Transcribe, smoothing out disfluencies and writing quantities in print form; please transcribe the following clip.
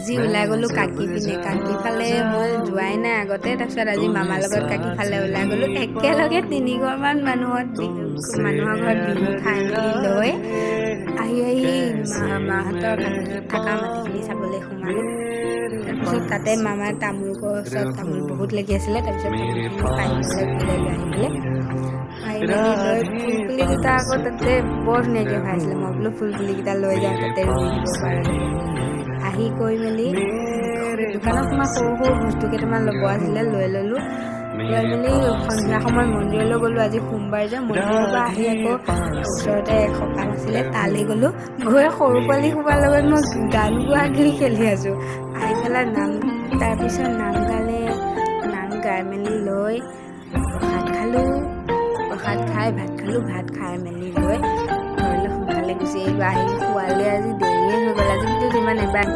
আজি ওলাই গ'লোঁ কাকি পিনে কাকি ফালে মই যোৱাই নাই আগতে তাৰপিছত আজি মামাৰ লগত কাকি ফালে ওলাই গ'লোঁ একেলগে 3 ঘৰমান মানুহৰ ঘৰত বিহু খাই মেলি লৈ আহি মাহঁতৰ কাকি থকা মাটিখিনি চাবলৈ সোমালোঁ তাৰপিছত তাতে মামাৰ তামোল গছত তামোল বহুত লাগি আছিলে তাৰপিছত তামোলখিনি পাৰি পেলাই ঘূৰাই লৈ আহিবলৈ লৈ ফুলপুলি দুটা আকৌ তাতে বৰ ধুনীয়াকৈ ভৰাইছিলে মই বোলো ফুলপুলিকেইটা লৈ যাওঁ তাতে ৰুই দিব পাৰে আহি কৰি মেলি দোকানত সোমাই সৰু সৰু বস্তু কেইটামান ল'ব আছিলে লৈ ল'লোঁ লৈ মেলি সন্ধিয়া সময়ত মন্দিৰলৈ গ'লোঁ আজি সোমবাৰ যে মন্দিৰৰ পৰা আহি আকৌ ওচৰতে সকাম আছিলে তালৈ গ'লোঁ গৈ সৰু পোৱালি সোপাৰ লগত মই গান গোৱাগিৰি খেলি আছোঁ আহি পেলাই তাৰপিছত নাম গাই মেলি লৈ প্ৰসাদ খালোঁ প্ৰসাদ খাই ভাত খালোঁ ভাত খাই মেলি লৈ ঘৰলৈ সোনকালে গুচি আহিলোঁ আহি শোৱালে আজি দেৰিয়ে হৈ গ'ল আজি কিন্তু যিমান এবাৰ